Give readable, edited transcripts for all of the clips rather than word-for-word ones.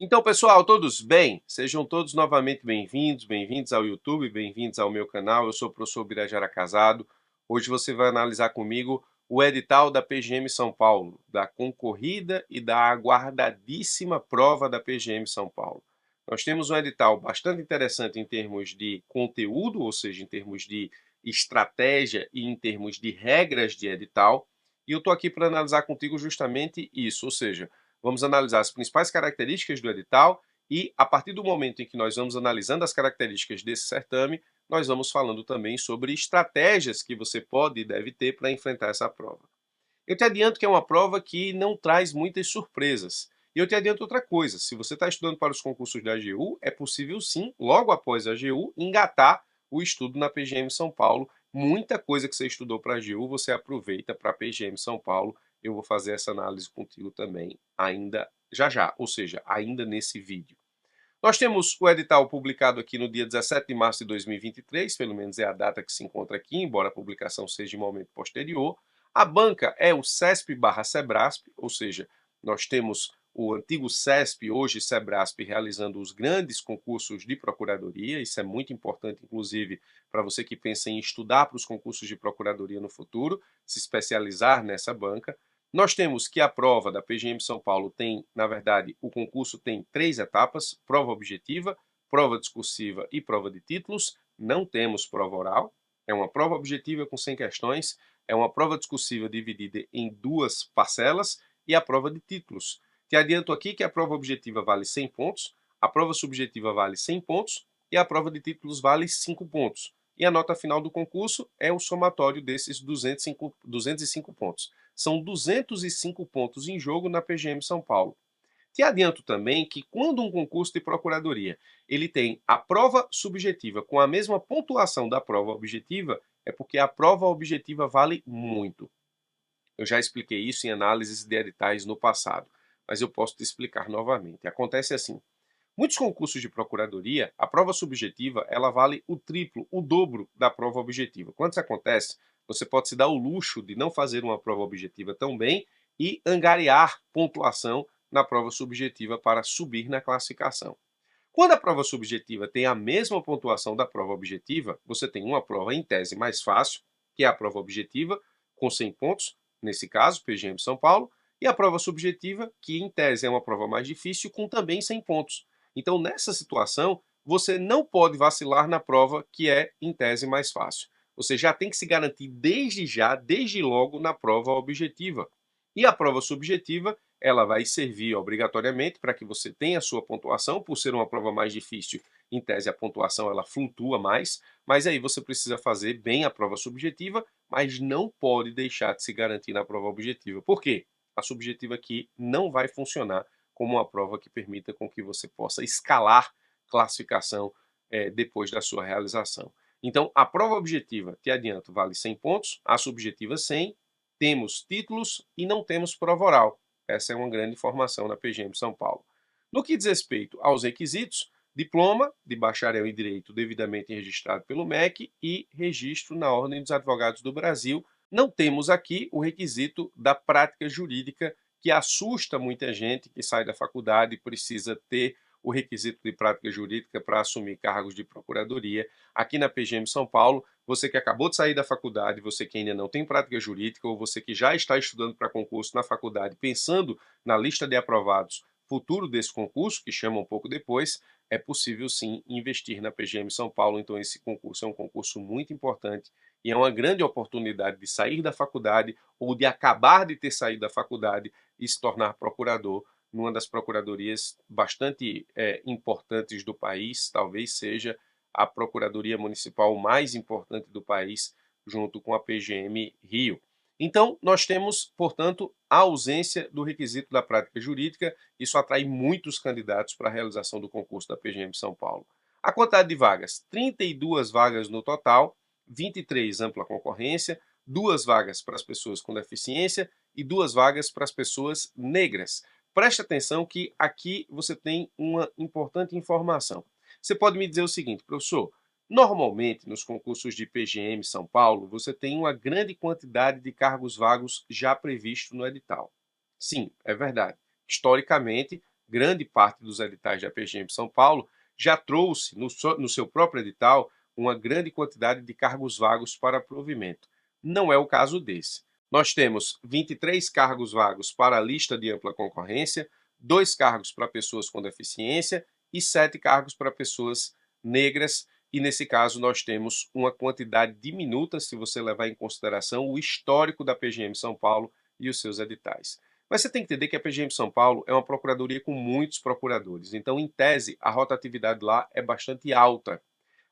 Então, pessoal, todos bem? Sejam todos novamente bem-vindos ao YouTube, bem-vindos ao meu canal. Eu sou o professor Birajara Casado. Hoje você vai analisar comigo o edital da PGM São Paulo, da concorrida e da aguardadíssima prova da PGM São Paulo. Nós temos um edital bastante interessante em termos de conteúdo, ou seja, em termos de estratégia e em termos de regras de edital. E eu estou aqui para analisar contigo justamente isso, ou seja, vamos analisar as principais características do edital e, a partir do momento em que nós vamos analisando as características desse certame, nós vamos falando também sobre estratégias que você pode e deve ter para enfrentar essa prova. Eu te adianto que é uma prova que não traz muitas surpresas. E eu te adianto outra coisa, se você está estudando para os concursos da AGU, é possível sim, logo após a AGU, engatar o estudo na PGM São Paulo. Muita coisa que você estudou para a AGU, você aproveita para a PGM São Paulo. Eu vou fazer essa análise contigo também ainda já, ou seja, ainda nesse vídeo. Nós temos o edital publicado aqui no dia 17 de março de 2023, pelo menos é a data que se encontra aqui, embora a publicação seja em momento posterior. A banca é o CESP/Sebrasp, ou seja, nós temos o antigo CESP, hoje Sebrasp, realizando os grandes concursos de procuradoria. Isso é muito importante, inclusive, para você que pensa em estudar para os concursos de procuradoria no futuro, se especializar nessa banca. Nós temos que a prova da PGM São Paulo tem, na verdade, o concurso tem 3 etapas: prova objetiva, prova discursiva e prova de títulos. Não temos prova oral. É uma prova objetiva com 100 questões, é uma prova discursiva dividida em 2 parcelas e a prova de títulos. Te adianto aqui que a prova objetiva vale 100 pontos, a prova subjetiva vale 100 pontos e a prova de títulos vale 5 pontos. E a nota final do concurso é o somatório desses 205 pontos. São 205 pontos em jogo na PGM São Paulo. Te adianto também que quando um concurso de procuradoria ele tem a prova subjetiva com a mesma pontuação da prova objetiva, é porque a prova objetiva vale muito. Eu já expliquei isso em análises de editais no passado, mas eu posso te explicar novamente. Acontece assim: muitos concursos de procuradoria, a prova subjetiva ela vale o triplo, o dobro da prova objetiva. Quando isso acontece, você pode se dar o luxo de não fazer uma prova objetiva tão bem e angariar pontuação na prova subjetiva para subir na classificação. Quando a prova subjetiva tem a mesma pontuação da prova objetiva, você tem uma prova em tese mais fácil, que é a prova objetiva, com 100 pontos, nesse caso, PGM São Paulo, e a prova subjetiva, que em tese é uma prova mais difícil, com também 100 pontos. Então, nessa situação, você não pode vacilar na prova que é em tese mais fácil. Você já tem que se garantir desde já, desde logo, na prova objetiva. E a prova subjetiva ela vai servir obrigatoriamente para que você tenha a sua pontuação, por ser uma prova mais difícil, em tese a pontuação ela flutua mais, mas aí você precisa fazer bem a prova subjetiva, mas não pode deixar de se garantir na prova objetiva. Por quê? A subjetiva aqui não vai funcionar como uma prova que permita com que você possa escalar classificação depois da sua realização. Então, a prova objetiva, te adianto, vale 100 pontos, a subjetiva 100, temos títulos e não temos prova oral. Essa é uma grande informação na PGM São Paulo. No que diz respeito aos requisitos, diploma de bacharel em Direito devidamente registrado pelo MEC e registro na Ordem dos Advogados do Brasil. Não temos aqui o requisito da prática jurídica, que assusta muita gente que sai da faculdade e precisa ter o requisito de prática jurídica para assumir cargos de procuradoria. Aqui na PGM São Paulo, você que acabou de sair da faculdade, você que ainda não tem prática jurídica, ou você que já está estudando para concurso na faculdade, pensando na lista de aprovados futuro desse concurso, que chama um pouco depois, é possível sim investir na PGM São Paulo. Então esse concurso é um concurso muito importante e é uma grande oportunidade de sair da faculdade ou de acabar de ter saído da faculdade e se tornar procurador numa das procuradorias bastante importantes do país, talvez seja a Procuradoria Municipal mais importante do país, junto com a PGM Rio. Então, nós temos, portanto, a ausência do requisito da prática jurídica. Isso atrai muitos candidatos para a realização do concurso da PGM São Paulo. A quantidade de vagas: 32 vagas no total, 23 ampla concorrência, 2 vagas para as pessoas com deficiência e 2 vagas para as pessoas negras. Preste atenção que aqui você tem uma importante informação. Você pode me dizer o seguinte: professor, normalmente nos concursos de PGM São Paulo, você tem uma grande quantidade de cargos vagos já previsto no edital. Sim, é verdade. Historicamente, grande parte dos editais da PGM São Paulo já trouxe no seu próprio edital uma grande quantidade de cargos vagos para provimento. Não é o caso desse. Nós temos 23 cargos vagos para a lista de ampla concorrência, 2 cargos para pessoas com deficiência e 7 cargos para pessoas negras, e nesse caso nós temos uma quantidade diminuta, se você levar em consideração o histórico da PGM São Paulo e os seus editais. Mas você tem que entender que a PGM São Paulo é uma procuradoria com muitos procuradores, então, em tese, a rotatividade lá é bastante alta.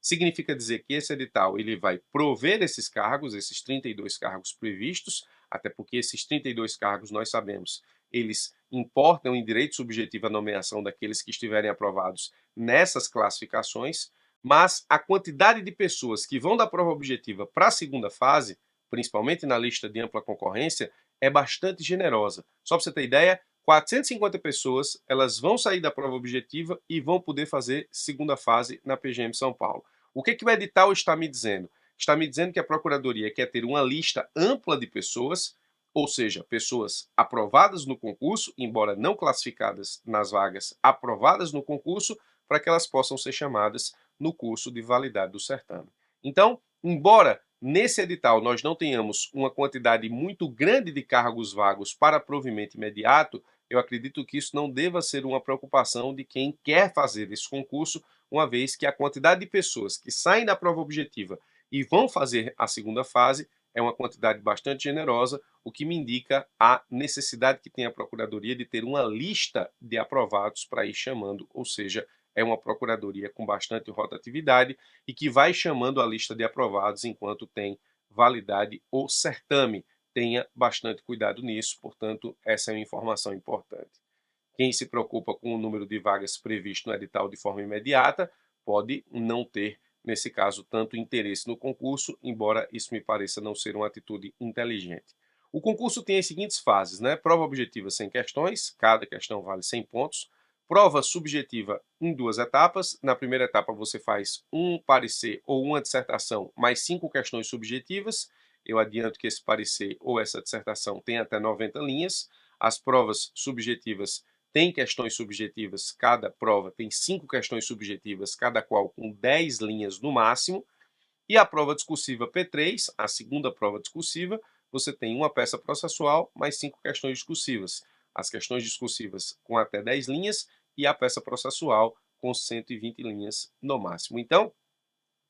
Significa dizer que esse edital ele vai prover esses cargos, esses 32 cargos previstos, até porque esses 32 cargos, nós sabemos, eles importam em direito subjetivo a nomeação daqueles que estiverem aprovados nessas classificações, mas a quantidade de pessoas que vão da prova objetiva para a segunda fase, principalmente na lista de ampla concorrência, é bastante generosa. Só para você ter ideia, 450 pessoas elas vão sair da prova objetiva e vão poder fazer segunda fase na PGM São Paulo. O que o edital está me dizendo? Está me dizendo que a Procuradoria quer ter uma lista ampla de pessoas, ou seja, pessoas aprovadas no concurso, embora não classificadas nas vagas, aprovadas no concurso, para que elas possam ser chamadas no curso de validade do certame. Então, embora nesse edital nós não tenhamos uma quantidade muito grande de cargos vagos para provimento imediato, eu acredito que isso não deva ser uma preocupação de quem quer fazer esse concurso, uma vez que a quantidade de pessoas que saem da prova objetiva e vão fazer a segunda fase é uma quantidade bastante generosa, o que me indica a necessidade que tem a Procuradoria de ter uma lista de aprovados para ir chamando, ou seja, é uma procuradoria com bastante rotatividade e que vai chamando a lista de aprovados enquanto tem validade o certame. Tenha bastante cuidado nisso, portanto, essa é uma informação importante. Quem se preocupa com o número de vagas previsto no edital de forma imediata pode não ter, nesse caso, tanto interesse no concurso, embora isso me pareça não ser uma atitude inteligente. O concurso tem as seguintes fases, né? Prova objetiva 100 questões, cada questão vale 100 pontos. Prova subjetiva em 2 etapas. Na primeira etapa você faz um parecer ou uma dissertação mais 5 questões subjetivas. Eu adianto que esse parecer ou essa dissertação tem até 90 linhas. As provas subjetivas têm questões subjetivas, cada prova tem 5 questões subjetivas, cada qual com 10 linhas no máximo. E a prova discursiva P3, a segunda prova discursiva, você tem uma peça processual mais 5 questões discursivas. As questões discursivas com até 10 linhas e a peça processual com 120 linhas no máximo. Então,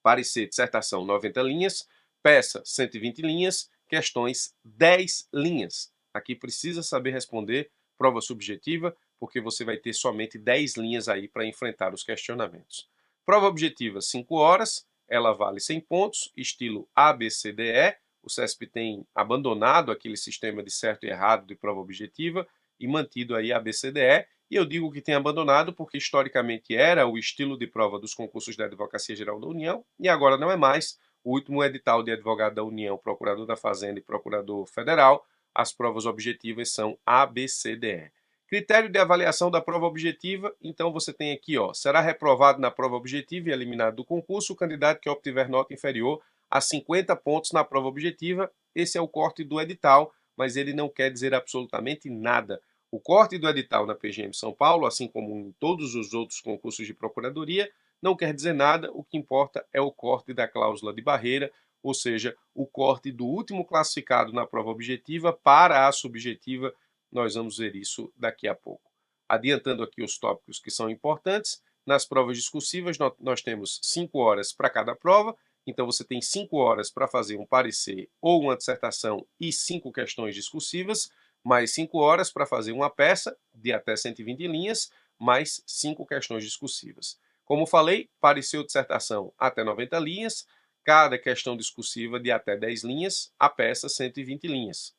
parecer, dissertação, 90 linhas, peça, 120 linhas, questões, 10 linhas. Aqui precisa saber responder prova subjetiva, porque você vai ter somente 10 linhas aí para enfrentar os questionamentos. Prova objetiva, 5 horas, ela vale 100 pontos, estilo ABCDE. O CESP tem abandonado aquele sistema de certo e errado de prova objetiva e mantido aí a ABCDE. E eu digo que tem abandonado porque historicamente era o estilo de prova dos concursos da Advocacia Geral da União e agora não é mais. O último edital de advogado da União, procurador da Fazenda e procurador federal, as provas objetivas são ABCDE. Critério de avaliação da prova objetiva, então você tem aqui, será reprovado na prova objetiva e eliminado do concurso o candidato que obtiver nota inferior a 50 pontos na prova objetiva. Esse é o corte do edital, mas ele não quer dizer absolutamente nada. O corte do edital na PGM São Paulo, assim como em todos os outros concursos de procuradoria, não quer dizer nada, o que importa é o corte da cláusula de barreira, ou seja, o corte do último classificado na prova objetiva para a subjetiva. Nós vamos ver isso daqui a pouco. Adiantando aqui os tópicos que são importantes, nas provas discursivas nós temos 5 horas para cada prova, então você tem 5 horas para fazer um parecer ou uma dissertação e 5 questões discursivas, mais 5 horas para fazer uma peça de até 120 linhas, mais 5 questões discursivas. Como falei, parecer ou dissertação até 90 linhas, cada questão discursiva de até 10 linhas, a peça 120 linhas.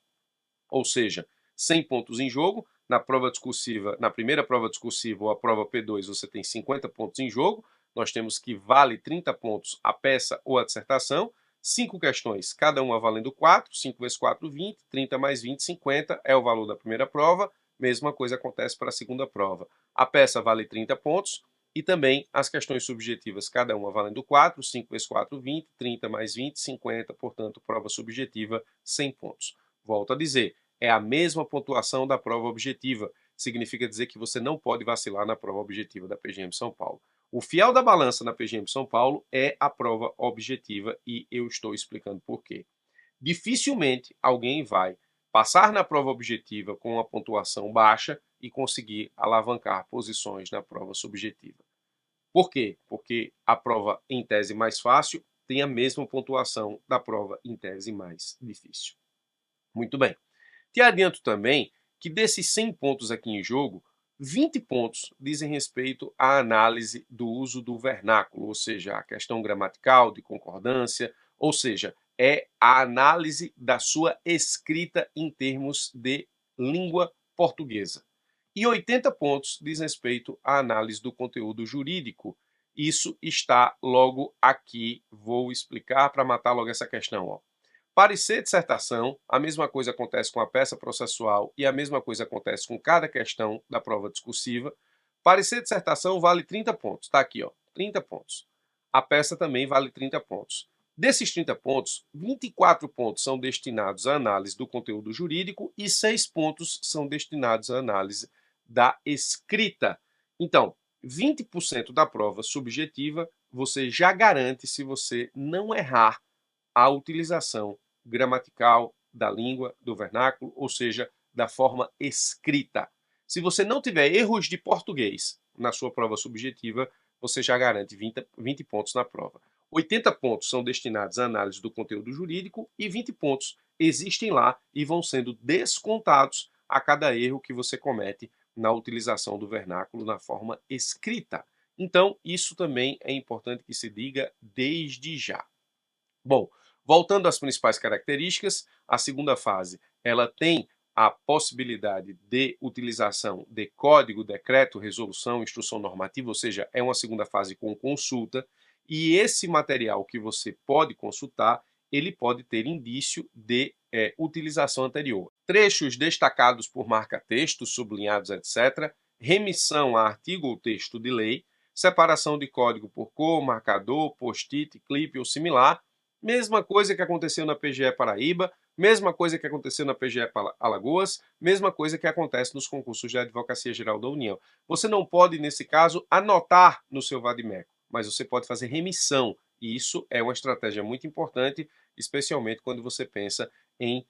Ou seja, 100 pontos em jogo. Na prova discursiva, na primeira prova discursiva ou a prova P2, você tem 50 pontos em jogo. Nós temos que vale 30 pontos a peça ou a dissertação. 5 questões, cada uma valendo 4, 5 vezes 4, 20, 30 mais 20, 50 é o valor da primeira prova. Mesma coisa acontece para a segunda prova. A peça vale 30 pontos e também as questões subjetivas, cada uma valendo 4, 5 vezes 4, 20, 30 mais 20, 50, portanto, prova subjetiva, 100 pontos. Volto a dizer, é a mesma pontuação da prova objetiva. significa dizer que você não pode vacilar na prova objetiva da PGM São Paulo. O fiel da balança na PGM São Paulo é a prova objetiva e eu estou explicando por quê. Dificilmente alguém vai passar na prova objetiva com uma pontuação baixa e conseguir alavancar posições na prova subjetiva. Por quê? Porque a prova em tese mais fácil tem a mesma pontuação da prova em tese mais difícil. Muito bem. Te adianto também que desses 100 pontos aqui em jogo, 20 pontos dizem respeito à análise do uso do vernáculo, ou seja, a questão gramatical, de concordância, ou seja, é a análise da sua escrita em termos de língua portuguesa. E 80 pontos diz respeito à análise do conteúdo jurídico. Isso está logo aqui, vou explicar para matar logo essa questão, ó. Parecer dissertação, a mesma coisa acontece com a peça processual e a mesma coisa acontece com cada questão da prova discursiva. Parecer dissertação vale 30 pontos, está aqui, ó, 30 pontos. A peça também vale 30 pontos. Desses 30 pontos, 24 pontos são destinados à análise do conteúdo jurídico e 6 pontos são destinados à análise da escrita. Então, 20% da prova subjetiva você já garante se você não errar a utilização gramatical da língua, do vernáculo, ou seja, da forma escrita. Se você não tiver erros de português na sua prova subjetiva, você já garante 20 pontos na prova. 80 pontos são destinados à análise do conteúdo jurídico e 20 pontos existem lá e vão sendo descontados a cada erro que você comete na utilização do vernáculo na forma escrita. Então, isso também é importante que se diga desde já. Bom, voltando às principais características, a segunda fase ela tem a possibilidade de utilização de código, decreto, resolução, instrução normativa, ou seja, é uma segunda fase com consulta, e esse material que você pode consultar, ele pode ter indício de utilização anterior. Trechos destacados por marca-textos, sublinhados, etc., remissão a artigo ou texto de lei, separação de código por cor, marcador, post-it, clipe ou similar. Mesma coisa que aconteceu na PGE Paraíba, mesma coisa que aconteceu na PGE Alagoas, mesma coisa que acontece nos concursos de Advocacia Geral da União. Você não pode, nesse caso, anotar no seu vadimeco, mas você pode fazer remissão, e isso é uma estratégia muito importante, especialmente quando você pensa em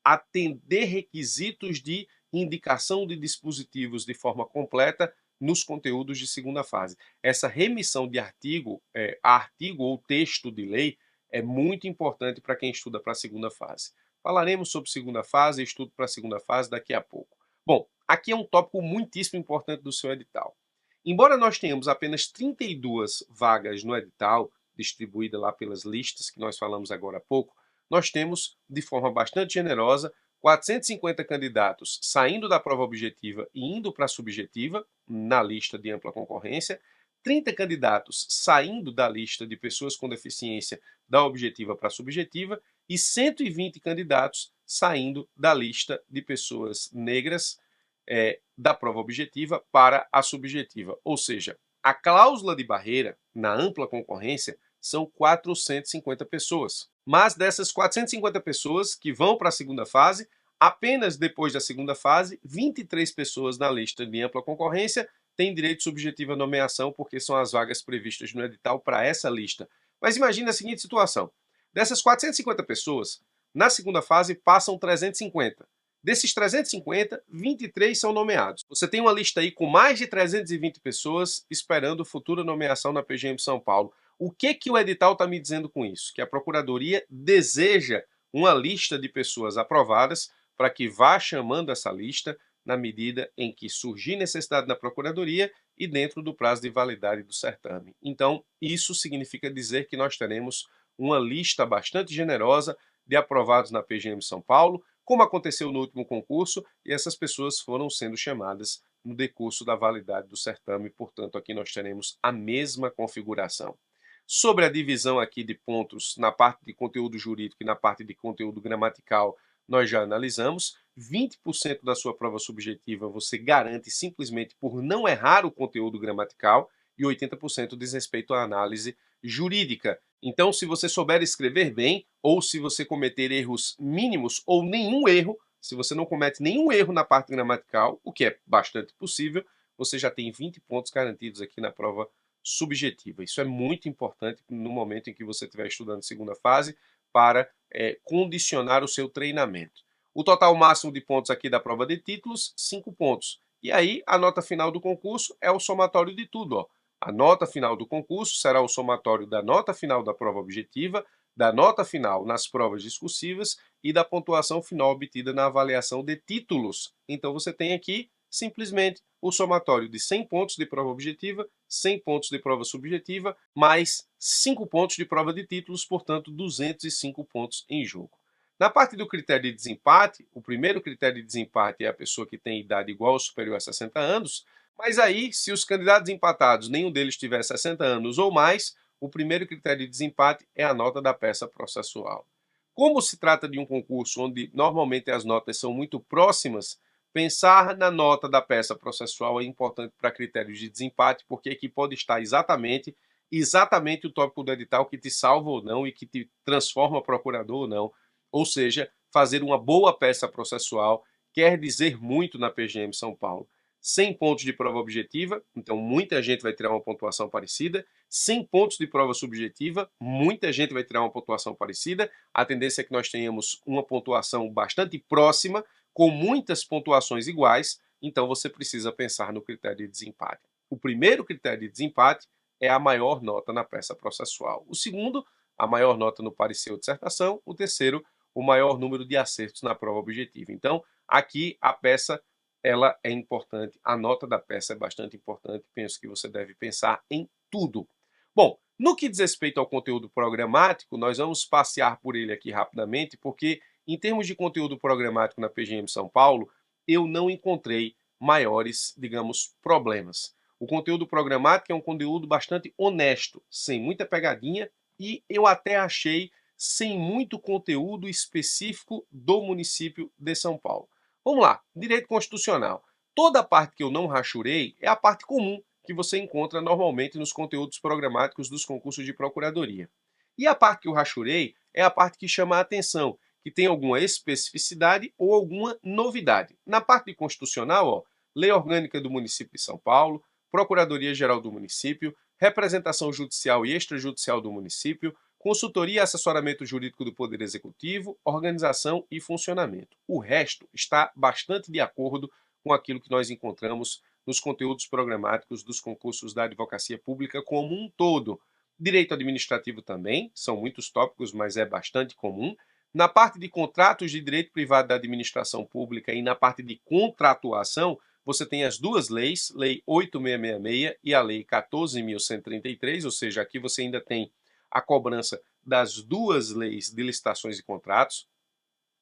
atender requisitos de indicação de dispositivos de forma completa nos conteúdos de segunda fase. Essa remissão de artigo a artigo ou texto de lei é muito importante para quem estuda para a segunda fase. Falaremos sobre segunda fase e estudo para a segunda fase daqui a pouco. Bom, aqui é um tópico muitíssimo importante do seu edital. Embora nós tenhamos apenas 32 vagas no edital, distribuída lá pelas listas que nós falamos agora há pouco, nós temos, de forma bastante generosa, 450 candidatos saindo da prova objetiva e indo para a subjetiva, na lista de ampla concorrência, 30 candidatos saindo da lista de pessoas com deficiência da objetiva para a subjetiva e 120 candidatos saindo da lista de pessoas negras da prova objetiva para a subjetiva. Ou seja, a cláusula de barreira na ampla concorrência são 450 pessoas. Mas dessas 450 pessoas que vão para a segunda fase, apenas depois da segunda fase, 23 pessoas na lista de ampla concorrência têm direito subjetivo à nomeação, porque são as vagas previstas no edital para essa lista. Mas imagine a seguinte situação: dessas 450 pessoas, na segunda fase passam 350. Desses 350, 23 são nomeados. Você tem uma lista aí com mais de 320 pessoas esperando futura nomeação na PGM São Paulo. O que o edital está me dizendo com isso? Que a Procuradoria deseja uma lista de pessoas aprovadas para que vá chamando essa lista na medida em que surgir necessidade na Procuradoria e dentro do prazo de validade do certame. Então, isso significa dizer que nós teremos uma lista bastante generosa de aprovados na PGM São Paulo, como aconteceu no último concurso, e essas pessoas foram sendo chamadas no decurso da validade do certame, portanto, aqui nós teremos a mesma configuração. Sobre a divisão aqui de pontos na parte de conteúdo jurídico e na parte de conteúdo gramatical, nós já analisamos. 20% da sua prova subjetiva você garante simplesmente por não errar o conteúdo gramatical e 80% diz respeito à análise jurídica. Então, se você souber escrever bem ou se você cometer erros mínimos ou nenhum erro, se você não comete nenhum erro na parte gramatical, o que é bastante possível, você já tem 20 pontos garantidos aqui na prova subjetiva. Isso é muito importante no momento em que você estiver estudando segunda fase para condicionar o seu treinamento. O total máximo de pontos aqui da prova de títulos, 5 pontos. E aí, a nota final do concurso é o somatório de tudo. Ó. A nota final do concurso será o somatório da nota final da prova objetiva, da nota final nas provas discursivas e da pontuação final obtida na avaliação de títulos. Então, você tem aqui, simplesmente, o somatório de 100 pontos de prova objetiva, 100 pontos de prova subjetiva, mais 5 pontos de prova de títulos, portanto, 205 pontos em jogo. Na parte do critério de desempate, o primeiro critério de desempate é a pessoa que tem idade igual ou superior a 60 anos, mas aí, se os candidatos empatados, nenhum deles tiver 60 anos ou mais, o primeiro critério de desempate é a nota da peça processual. Como se trata de um concurso onde normalmente as notas são muito próximas, pensar na nota da peça processual é importante para critérios de desempate, porque aqui pode estar exatamente o tópico do edital que te salva ou não e que te transforma procurador ou não. Ou seja, fazer uma boa peça processual quer dizer muito na PGM São Paulo. 100 pontos de prova objetiva, então muita gente vai tirar uma pontuação parecida. 100 pontos de prova subjetiva, muita gente vai tirar uma pontuação parecida. A tendência é que nós tenhamos uma pontuação bastante próxima, com muitas pontuações iguais, então você precisa pensar no critério de desempate. O primeiro critério de desempate é a maior nota na peça processual. O segundo, a maior nota no parecer ou dissertação. O terceiro, o maior número de acertos na prova objetiva. Então, aqui a peça ela é importante, a nota da peça é bastante importante, penso que você deve pensar em tudo. Bom, no que diz respeito ao conteúdo programático, nós vamos passear por ele aqui rapidamente, porque em termos de conteúdo programático na PGM São Paulo, eu não encontrei maiores, digamos, problemas. O conteúdo programático é um conteúdo bastante honesto, sem muita pegadinha, e eu até achei sem muito conteúdo específico do município de São Paulo. Vamos lá, direito constitucional. Toda a parte que eu não rachurei é a parte comum que você encontra normalmente nos conteúdos programáticos dos concursos de procuradoria. E a parte que eu rachurei é a parte que chama a atenção, que tem alguma especificidade ou alguma novidade. Na parte de constitucional, ó, Lei Orgânica do Município de São Paulo, Procuradoria-Geral do Município, Representação Judicial e Extrajudicial do Município, Consultoria e Assessoramento Jurídico do Poder Executivo, Organização e Funcionamento. O resto está bastante de acordo com aquilo que nós encontramos nos conteúdos programáticos dos concursos da advocacia pública como um todo. Direito administrativo também, são muitos tópicos, mas é bastante comum. Na parte de contratos de direito privado da administração pública e na parte de contratuação, você tem as duas leis, Lei 8.666 e a Lei 14.133, ou seja, aqui você ainda tem a cobrança das duas leis de licitações e contratos.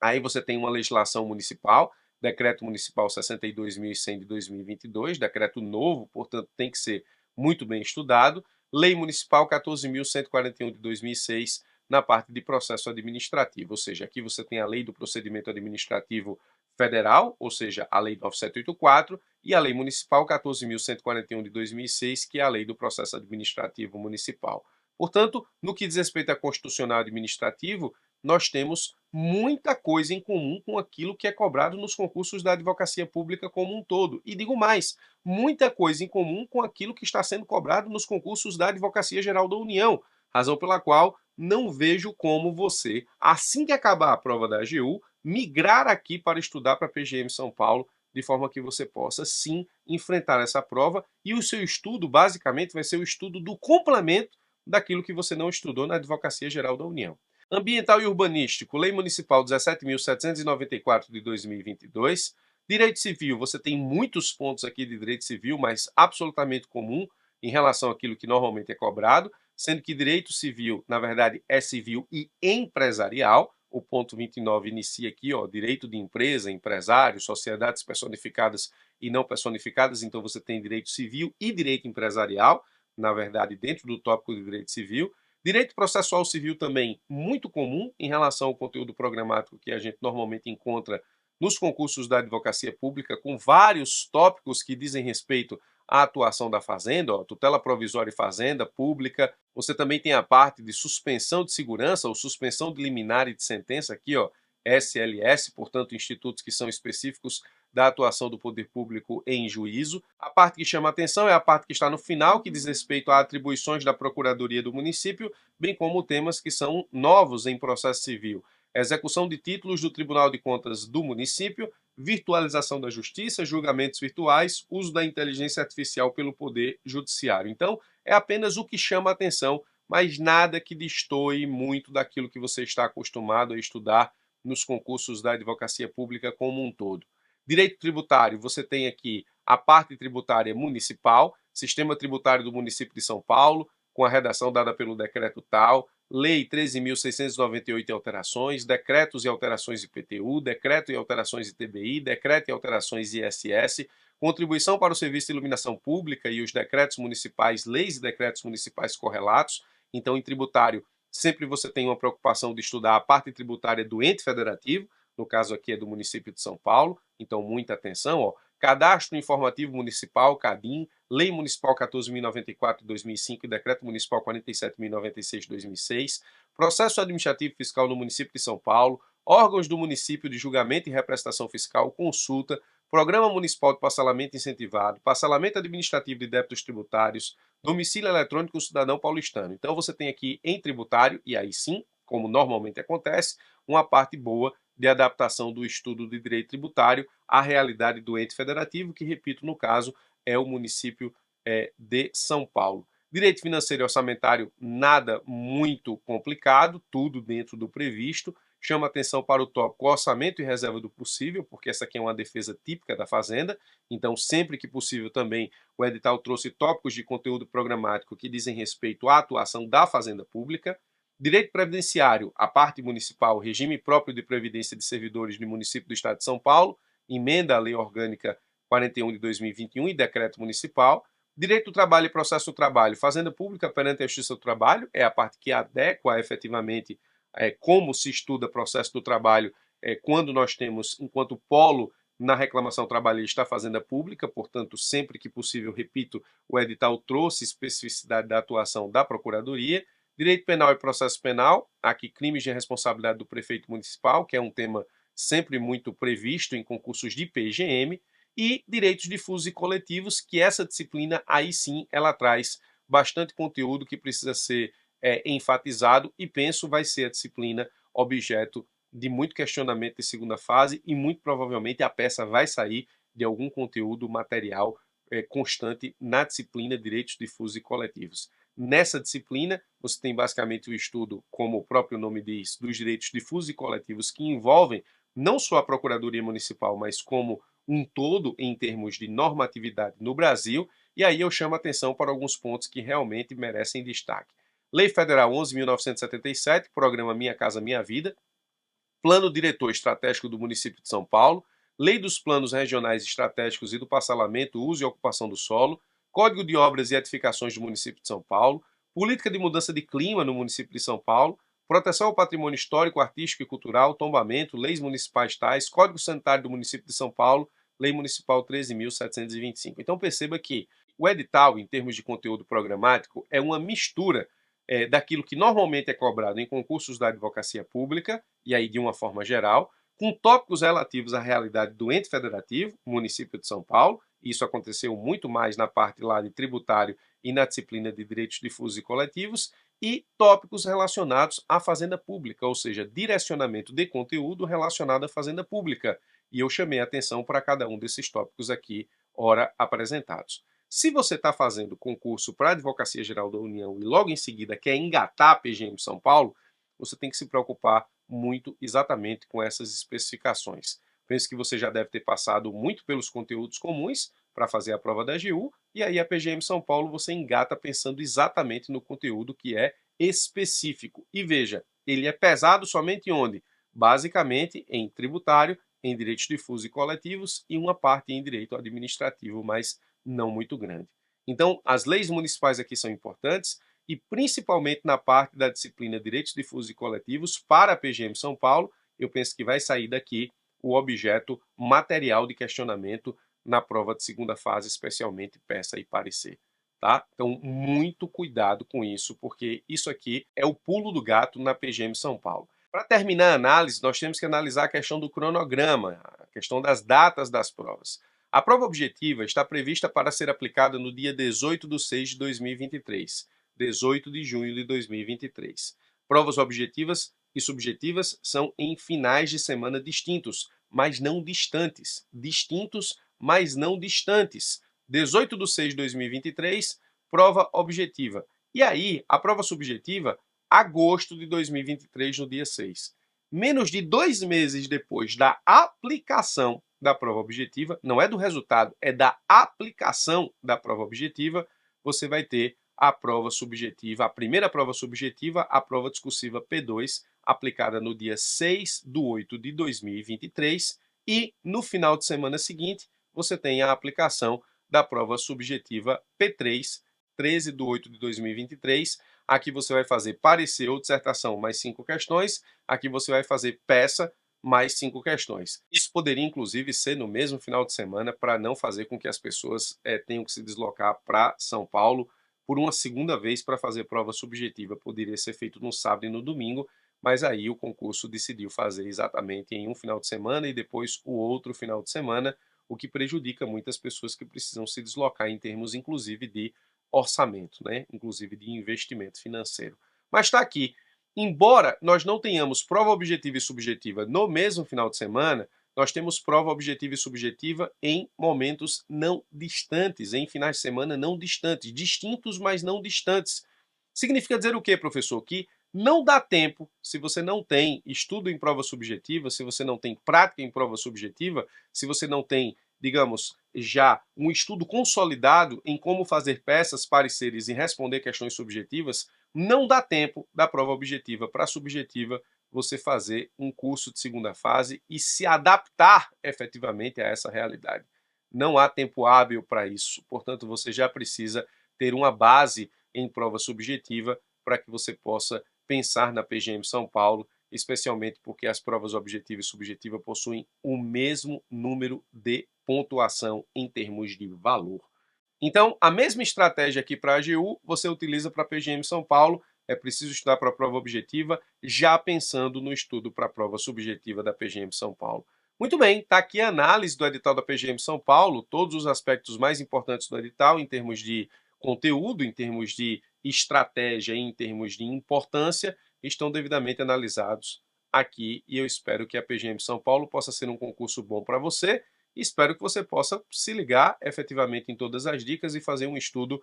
Aí você tem uma legislação municipal, Decreto Municipal 62.100 de 2022, decreto novo, portanto tem que ser muito bem estudado. Lei Municipal 14.141 de 2006, na parte de processo administrativo, ou seja, aqui você tem a Lei do Procedimento Administrativo Federal, ou seja, a Lei 9784, e a Lei Municipal 14.141 de 2006, que é a Lei do Processo Administrativo Municipal. Portanto, no que diz respeito a constitucional administrativo, nós temos muita coisa em comum com aquilo que é cobrado nos concursos da advocacia pública como um todo. E digo mais, muita coisa em comum com aquilo que está sendo cobrado nos concursos da Advocacia Geral da União, razão pela qual não vejo como você, assim que acabar a prova da AGU, migrar aqui para estudar para a PGM São Paulo, de forma que você possa, sim, enfrentar essa prova, e o seu estudo, basicamente, vai ser o estudo do complemento daquilo que você não estudou na Advocacia Geral da União. Ambiental e urbanístico, Lei Municipal 17.794 de 2022. Direito civil, você tem muitos pontos aqui de direito civil, mas absolutamente comum em relação àquilo que normalmente é cobrado, sendo que direito civil, na verdade, é civil e empresarial. O ponto 29 inicia aqui, ó, direito de empresa, empresário, sociedades personificadas e não personificadas, então você tem direito civil e direito empresarial, na verdade, dentro do tópico de direito civil. Direito processual civil também muito comum em relação ao conteúdo programático que a gente normalmente encontra nos concursos da advocacia pública, com vários tópicos que dizem respeito à atuação da fazenda, ó, tutela provisória e fazenda pública. Você também tem a parte de suspensão de segurança ou suspensão de liminar e de sentença aqui, ó, SLS, portanto, institutos que são específicos da atuação do poder público em juízo. A parte que chama atenção é a parte que está no final, que diz respeito a atribuições da Procuradoria do município, bem como temas que são novos em processo civil. Execução de títulos do Tribunal de Contas do município, virtualização da justiça, julgamentos virtuais, uso da inteligência artificial pelo Poder Judiciário. Então, é apenas o que chama a atenção, mas nada que destoe muito daquilo que você está acostumado a estudar nos concursos da advocacia pública como um todo. Direito tributário, você tem aqui a parte tributária municipal, sistema tributário do município de São Paulo, com a redação dada pelo decreto tal, Lei 13.698 e alterações, decretos e alterações IPTU, decreto e alterações ITBI, decreto e alterações ISS, contribuição para o serviço de iluminação pública e os decretos municipais, leis e decretos municipais correlatos. Então, em tributário, sempre você tem uma preocupação de estudar a parte tributária do ente federativo, no caso aqui é do município de São Paulo, então muita atenção, ó. Cadastro Informativo Municipal, CADIM, Lei Municipal 14.094 de 2005 e Decreto Municipal 47.096 de 2006, Processo Administrativo Fiscal no município de São Paulo, órgãos do município de julgamento e represtação fiscal, consulta, Programa Municipal de Parcelamento Incentivado, parcelamento administrativo de débitos tributários, domicílio eletrônico do cidadão paulistano. Então você tem aqui em tributário, e aí sim, como normalmente acontece, uma parte boa de adaptação do estudo de direito tributário à realidade do ente federativo, que, repito, no caso, é o município de São Paulo. Direito financeiro e orçamentário, nada muito complicado, tudo dentro do previsto. Chama atenção para o tópico orçamento e reserva do possível, porque essa aqui é uma defesa típica da Fazenda, então sempre que possível também o edital trouxe tópicos de conteúdo programático que dizem respeito à atuação da Fazenda Pública. Direito previdenciário, a parte municipal, regime próprio de previdência de servidores do município do Estado de São Paulo, emenda à Lei Orgânica 41 de 2021 e decreto municipal. Direito do trabalho e processo do trabalho, Fazenda Pública perante a Justiça do Trabalho, é a parte que adequa efetivamente como se estuda processo do trabalho quando nós temos, enquanto polo na reclamação trabalhista, a Fazenda Pública, portanto, sempre que possível, repito, o edital trouxe especificidade da atuação da Procuradoria. Direito penal e processo penal, aqui crimes de responsabilidade do prefeito municipal, que é um tema sempre muito previsto em concursos de PGM, e direitos difusos e coletivos, que essa disciplina aí sim ela traz bastante conteúdo que precisa ser enfatizado e penso vai ser a disciplina objeto de muito questionamento de segunda fase e muito provavelmente a peça vai sair de algum conteúdo material constante na disciplina Direitos Difusos e Coletivos. Nessa disciplina, você tem basicamente o estudo, como o próprio nome diz, dos direitos difusos e coletivos que envolvem não só a Procuradoria Municipal, mas como um todo em termos de normatividade no Brasil, e aí eu chamo a atenção para alguns pontos que realmente merecem destaque. Lei Federal 11.977, Programa Minha Casa Minha Vida, Plano Diretor Estratégico do Município de São Paulo, Lei dos Planos Regionais Estratégicos e do Parcelamento, Uso e Ocupação do Solo, Código de Obras e Edificações do Município de São Paulo, Política de Mudança de Clima no Município de São Paulo, Proteção ao Patrimônio Histórico, Artístico e Cultural, Tombamento, Leis Municipais tais, Código Sanitário do Município de São Paulo, Lei Municipal 13.725. Então perceba que o edital, em termos de conteúdo programático, é uma mistura daquilo que normalmente é cobrado em concursos da advocacia pública, e aí de uma forma geral, com tópicos relativos à realidade do ente federativo, município de São Paulo. Isso aconteceu muito mais na parte lá de tributário e na disciplina de direitos difusos e coletivos, e tópicos relacionados à fazenda pública, ou seja, direcionamento de conteúdo relacionado à fazenda pública. E eu chamei a atenção para cada um desses tópicos aqui, ora apresentados. Se você está fazendo concurso para a Advocacia Geral da União e logo em seguida quer engatar a PGM São Paulo, você tem que se preocupar muito exatamente com essas especificações. Penso que você já deve ter passado muito pelos conteúdos comuns para fazer a prova da AGU, e aí a PGM São Paulo você engata pensando exatamente no conteúdo que é específico. E veja, ele é pesado somente onde? Basicamente em tributário, em direitos difusos e coletivos e uma parte em direito administrativo, mas não muito grande. Então, as leis municipais aqui são importantes e principalmente na parte da disciplina Direitos Difusos e Coletivos para a PGM São Paulo, eu penso que vai sair daqui o objeto material de questionamento na prova de segunda fase, especialmente peça e parecer. Tá? Então, muito cuidado com isso, porque isso aqui é o pulo do gato na PGM São Paulo. Para terminar a análise, nós temos que analisar a questão do cronograma, a questão das datas das provas. A prova objetiva está prevista para ser aplicada no dia 18/6/2023, 18 de junho de 2023. Provas objetivas e subjetivas são em finais de semana distintos, mas não distantes. Distintos, mas não distantes. 18/6/2023, prova objetiva. E aí, a prova subjetiva, agosto de 2023, no dia 6. Menos de 2 meses depois da aplicação da prova objetiva, não é do resultado, é da aplicação da prova objetiva, você vai ter a prova subjetiva, a primeira prova subjetiva, a prova discursiva P2, aplicada no dia 6/8/2023, e no final de semana seguinte, você tem a aplicação da prova subjetiva P3, 13/8/2023. Aqui você vai fazer parecer ou dissertação mais 5 questões. Aqui você vai fazer peça mais 5 questões. Isso poderia, inclusive, ser no mesmo final de semana para não fazer com que as pessoas tenham que se deslocar para São Paulo por uma segunda vez para fazer prova subjetiva. Poderia ser feito no sábado e no domingo, mas aí o concurso decidiu fazer exatamente em um final de semana e depois o outro final de semana, o que prejudica muitas pessoas que precisam se deslocar em termos, inclusive, de orçamento, né? Inclusive de investimento financeiro. Mas está aqui. Embora nós não tenhamos prova objetiva e subjetiva no mesmo final de semana, nós temos prova objetiva e subjetiva em momentos não distantes, em finais de semana não distantes, distintos, mas não distantes. Significa dizer o quê, professor? Que não dá tempo, se você não tem estudo em prova subjetiva, se você não tem prática em prova subjetiva, se você não tem, digamos, já um estudo consolidado em como fazer peças, pareceres e responder questões subjetivas, não dá tempo da prova objetiva para a subjetiva você fazer um curso de segunda fase e se adaptar efetivamente a essa realidade. Não há tempo hábil para isso, portanto, você já precisa ter uma base em prova subjetiva para que você possa pensar na PGM São Paulo, especialmente porque as provas objetiva e subjetiva possuem o mesmo número de pontuação em termos de valor. Então, a mesma estratégia aqui para a AGU, você utiliza para a PGM São Paulo. É preciso estudar para a prova objetiva, já pensando no estudo para a prova subjetiva da PGM São Paulo. Muito bem, está aqui a análise do edital da PGM São Paulo, todos os aspectos mais importantes do edital, em termos de conteúdo, em termos de estratégia e em termos de importância, estão devidamente analisados aqui, e eu espero que a PGM São Paulo possa ser um concurso bom para você. Espero que você possa se ligar efetivamente em todas as dicas e fazer um estudo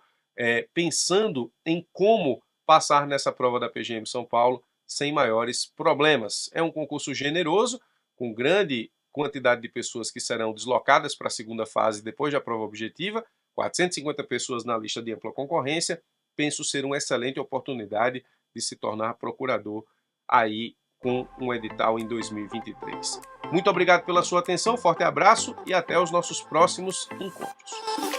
pensando em como passar nessa prova da PGM São Paulo sem maiores problemas. É um concurso generoso, com grande quantidade de pessoas que serão deslocadas para a segunda fase depois da prova objetiva, 450 pessoas na lista de ampla concorrência. Penso ser uma excelente oportunidade de se tornar procurador aí com um edital em 2023. Muito obrigado pela sua atenção, forte abraço e até os nossos próximos encontros.